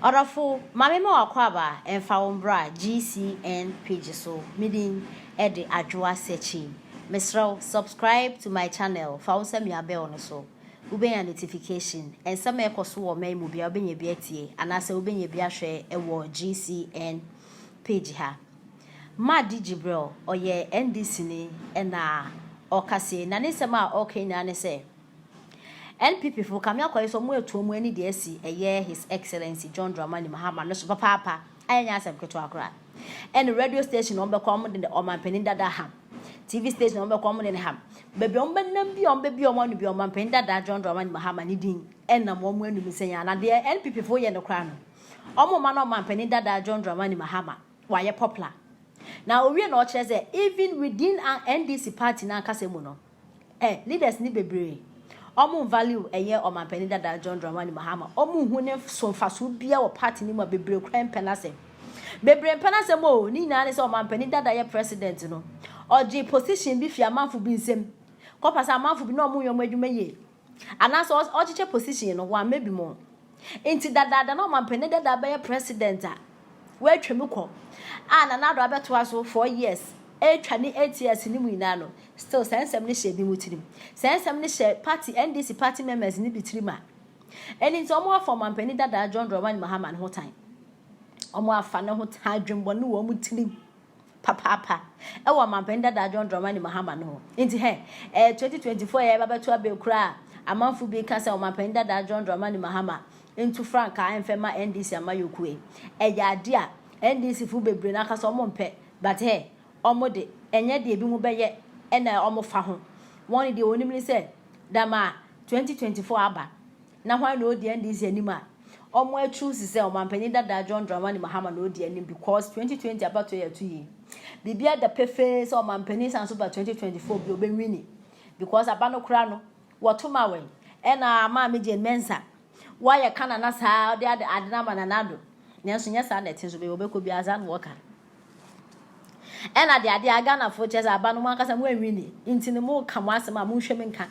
Orafo, mame mo akwaba and found GCN page so meeting Eddie Ajwa Sechi. Mesro, subscribe to my channel. Found some ya bell on so. Ube a notification and some echo so may be a benye beatie and as a ubenye biashe a war GCN page ha. Ma Digibril or ye NDC ni or Cassie Nanisama okay nane say. NPP for Kamia kwa somewhere to many DSC a year His Excellency John Dramani Mahama no super papa I answer to Accra and the radio station on the common in the Oman Peninda Ham TV station on the common in Ham baby on baby on one to be on my Peninda John Dramani Mahama needing and no more when you say and the NPP for you the crown Omo man on my Peninda John Dramani Mahama why a popular now we are not say even within an NDC party na kasemuno leaders ni bebre Omu value a year or my penny that John Dramani Mahama. Omu hune so fast would be our party name of Bebre Crime Penase. Bebre Penase mo, ni na is or my penny that I president, no. Or J position be your man for being same. Copas a man for be no more where you may. And as us or position or one maybe more. Into that no man penny that I be president. Where Tremuco. And another about 4 years. 8 years in Winano. Still send some niche be with him. Send some niche party NDC party members in Bitrima. And it's almost for my penny that John Dramani Mahama and whole time. Almost fan of time dream one new one with him. Papa. I want my penny that John Dramani Mahama no. Into her 2024 ever to a bill cry. A month will be cast on my penny that John Dramani Mahama into Franca and Fema NDC and Mayukwe. A yadia NDC fu be brinaka so monpe. But hey. Omode enye de bi mu beye ena omo fa ho won de onimni say dama 2024 aba na hwan no de NDC anima omo choose say o mampani dada John Dramani Mahama no de anim because 2020 about to year 2 year bibia the perfect so mampani san so ba 2024 bi obenwini because abano kra no wotoma wen ena ma meje mensa why kana na sa de adena mananado nyenso nyesa na tin so be obekọ bi azan worker and at the idea Ghana for chess abano mankasa mu enwini inti ne mu kamo asema mu hweme nka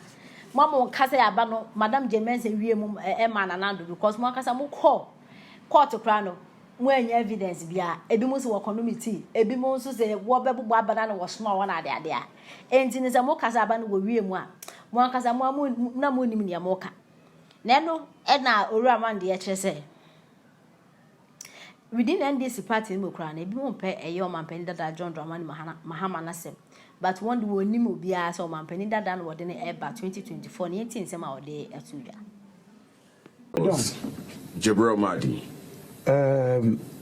mamo kasa ya abano madam Jemen say wie mu e ma nanando because mu kasa mu court kra no mu anya evidence bia ebi mu se wo community ebi mu so se wo bebubu abana no wo soma wo na ade a enti ne se mu kasa abano wo wie mu a mu kasa mu na mu nim ne mu ka na no e na owura man de e kire se within NDC party mo kra na ebi mo pe eyo mampani dada John Dramani Mahama nasem but one do oni mo bia so mampani dada no wode ne eba 2024 ne tin sem a wode atuya Jibril Madi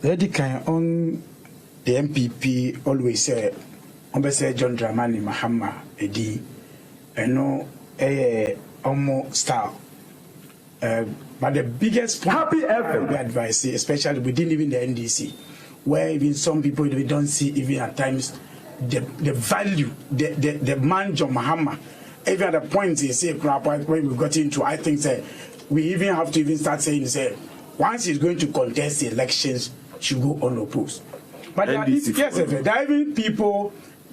Eddie can on the MPP always say say John Dramani Mahama edi eno omo style but the biggest point Happy FM advice, especially within even the NDC, where even some people we don't see even at times the value, the man John Mahama, even at the point they say when we got into, I think that we even have to even start saying say once he's going to contest the elections, should go unopposed. But there are even people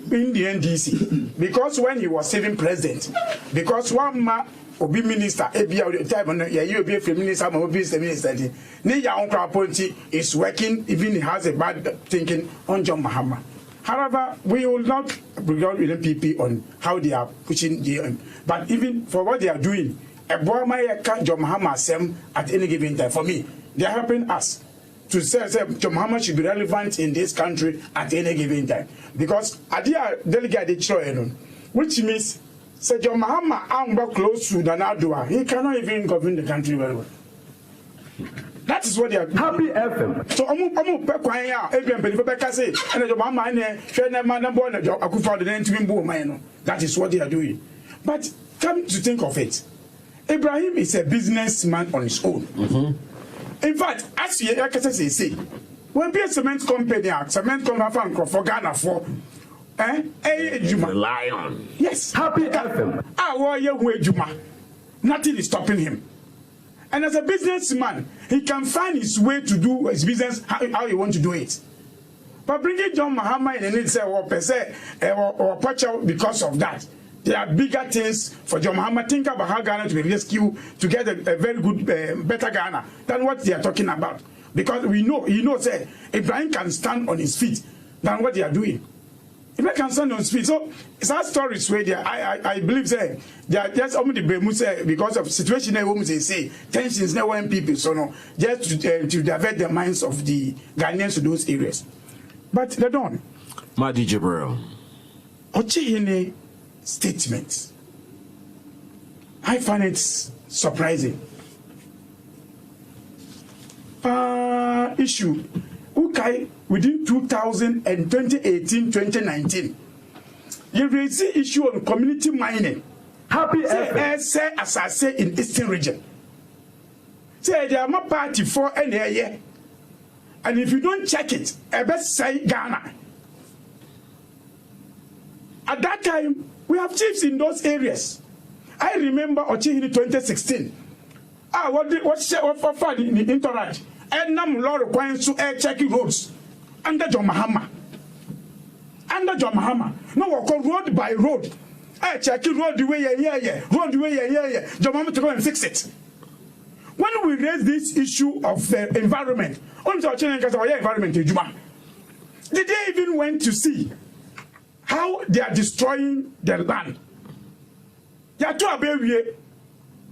in the NDC because when he was serving president, because one man obi minister ebia time no ya you be a minister ma obi minister ni ya onkra appointee is working even he has a bad thinking on John Mahama. However, we will not regard with MPP on how they are pushing the but even for what they are doing a boy my John Mahama sem at any given time for me they are helping us to say John Mahama should be relevant in this country at any given time because adia delegate the choice which means say John Mahama am close to Danadua. He cannot even govern the country very well. That is what they are doing. Happy FM. So amu pe kwan ya ebien pe beka say and John Mahama ne hwe na ma na bo na akufa de ntimi mbo man no. That is what they are doing. But come to think of it, Ibrahim is a businessman on his own. In fact, as you say, when be a cement company for Ghana for the lion. Yes. Happy FM. Nothing is stopping him. And as a businessman, he can find his way to do his business how he wants to do it. But bringing John Mahama in and itself or per se or because of that, there are bigger things for John Mahama. Think about how Ghana to be rescued to get a very good, better Ghana than what they are talking about. Because we know, say, Ibrahim can stand on his feet than what they are doing. Ibrahim can stand on his feet. So it's our stories where there. I believe say they are just only the because of situation that women say tensions now when people so no just to divert the minds of the Ghanaians to those areas. But they don't. Madi Jibril. Ochihine statement. I find it surprising. Issue. Okay, within 2018-2019, you raise the issue on community mining. Happy say as I say in Eastern region. Say they are my party for any year. And if you don't check it, I best say Ghana. At that time, we have chiefs in those areas. I remember Ochihini 2016. What far in the entourage? And nam Lord requires to air checking roads under John Mahama. Under John Mahama. No, we call road by road. Air checking road the way road the way John Mahama to go and fix it. When we raise this issue of environment, only to change environment in Juma. Did they even went to see how they are destroying the land? They are too abawie.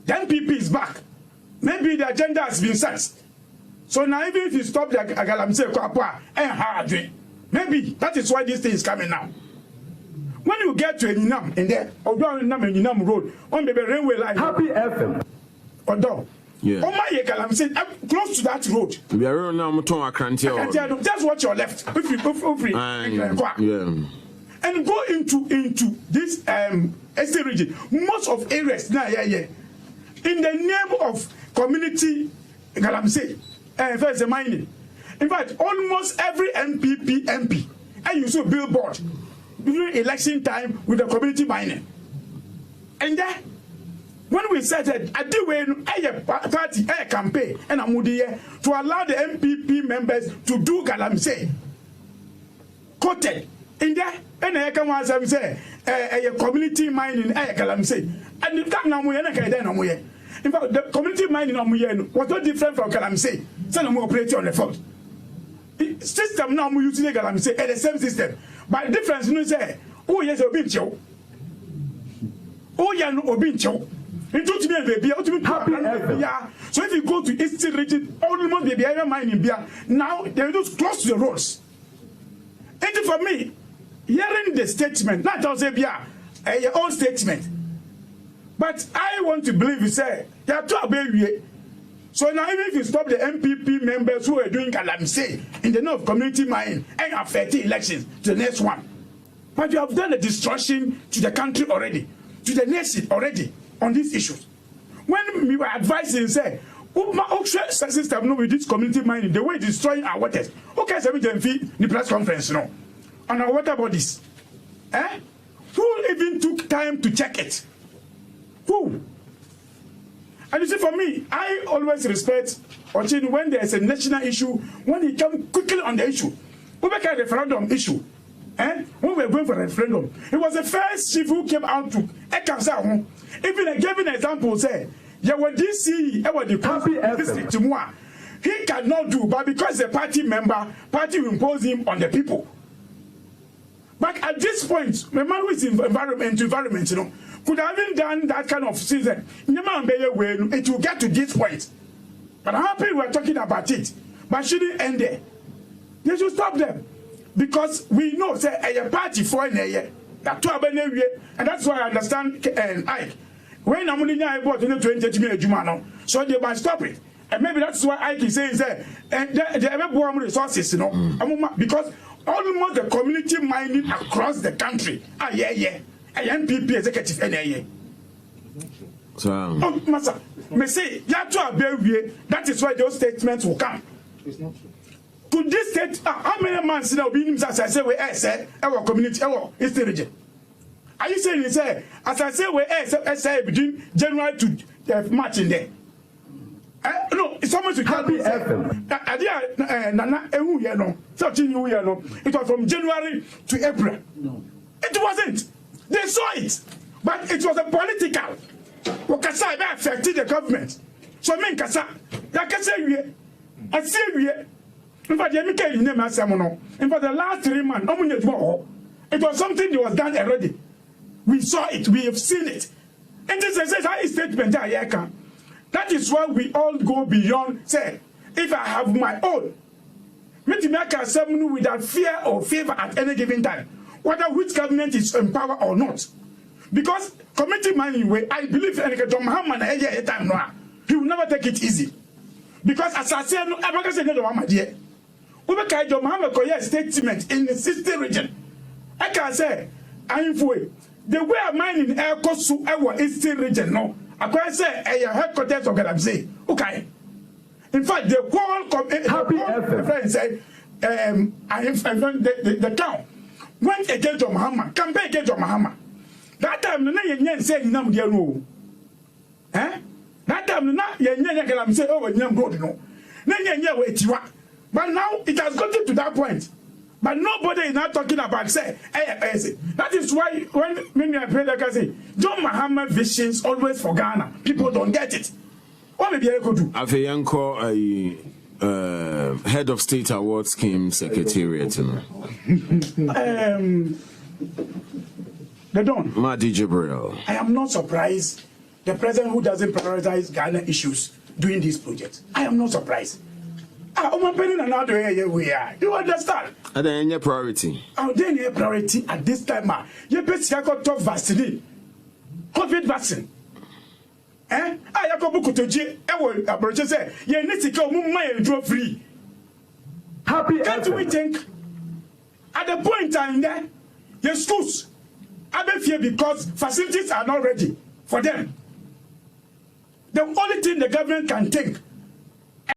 The MPP is back. Maybe the agenda has been set. So now even if you stop the Galamsey Kwapwa and hard, maybe that is why this thing is coming now. When you get to Eninam in there, or Eninam Road, on the railway line, Happy FM. Although, yeah. Oh my Galamsey, close to that road. We are now Muton Akrantia. Just watch your left. And go into this estate region. Most of areas now, in the name of community Galamsey. First the mining. In fact, almost every MP and you see a billboard during election time with the community mining. And then when we said that I do a party a campaign and I'm to allow the MPP members to do Galamsey. Quoted in there, and I come once and say a community mining a Galamsey. And that now we are. In fact, the community mining was not different from Galamsey. So now we operate on the fault. The system now we use Galamsey the same system. But the difference is say, oh yes, Obincho. Oh yeah, no Obincho. So if you go to Eastern region, almost the area mining beer, now they're just close to the roads. And for me, hearing the statement, not just a your own statement. But I want to believe you say, you are too baby. So now even if you stop the MPP members who are doing Galamsey in the north community mining and affecting elections to the next one. But you have done a destruction to the country already, to the nation already on these issues. When we were advising, say, system no with this community mining, the way it's destroying our waters. Okay, so we can feed the press conference, no. On our water bodies. Who even took time to check it? Who? And you see, for me, I always respect Ochin when there is a national issue, when he comes quickly on the issue. We make a referendum issue. When we were going for a referendum, it was the first chief who came out to even gave an example, say, yeah, when DC, the district to moi, he cannot do, but because the party member, party will impose him on the people. But at this point, the man who is in environment, you know, could have even done that kind of season. It will get to this point. But I'm happy we're talking about it. But shouldn't end there. They should stop them. Because we know, say, a party for a year. And that's why I understand Ike. When I'm only about 20 minutes, so they must stop it. And maybe that's why Ike is saying that they have more resources, you know. Because almost the community mining across the country. MPP executive NAA. So, oh, Master, me say, that is why those statements will come. It's not true. To this state, how many months now being as I say, we say, our community, our Eastern region? Are you saying, say, as I say, we say between January to March in there? No, it's almost to Happy FM. It was from January to April. No. It wasn't. They saw it. But it was a political. Wakasa affected the government. So I mean, Kasa, I see we. In fact, you make name as Samono. In fact, the last 3 months, it was something that was done already. We saw it, we have seen it. And this is a statement that is why we all go beyond. Say, if I have my own, without fear or favor at any given time, whether which government is in power or not. Because committee money, I believe John Mahama time now, he will never take it easy. Because as I said, I'm not saying that John Mahama Koya statement in the 60 region. I can say, the way I mine in air cost to our Eastern region, no, I can say a headquarters of Galamsey. Okay. In fact, the whole friend said, the town went against John Mahama, campaign against John Mahama. That time, the name said, "Nam dear no." That time, the name said, "Oh, Nam road no." But now it has gotten to that point. But nobody is not talking about say. That is why when I pray, like I say, John Mahama visions always for Ghana. People don't get it. What maybe I could do? I've a head of state award scheme secretariat. The Don. Madi Jibril. I am not surprised the president who doesn't prioritize Ghana issues doing this project. I am not surprised. You understand? Are there any priority? Are there any priority at this time? You best got top vaccine, COVID vaccine. I have a book to J. I will say, you need to go more free. Happy. Can't we think at the point in there, your schools are fear because facilities are not ready for them. The only thing the government can think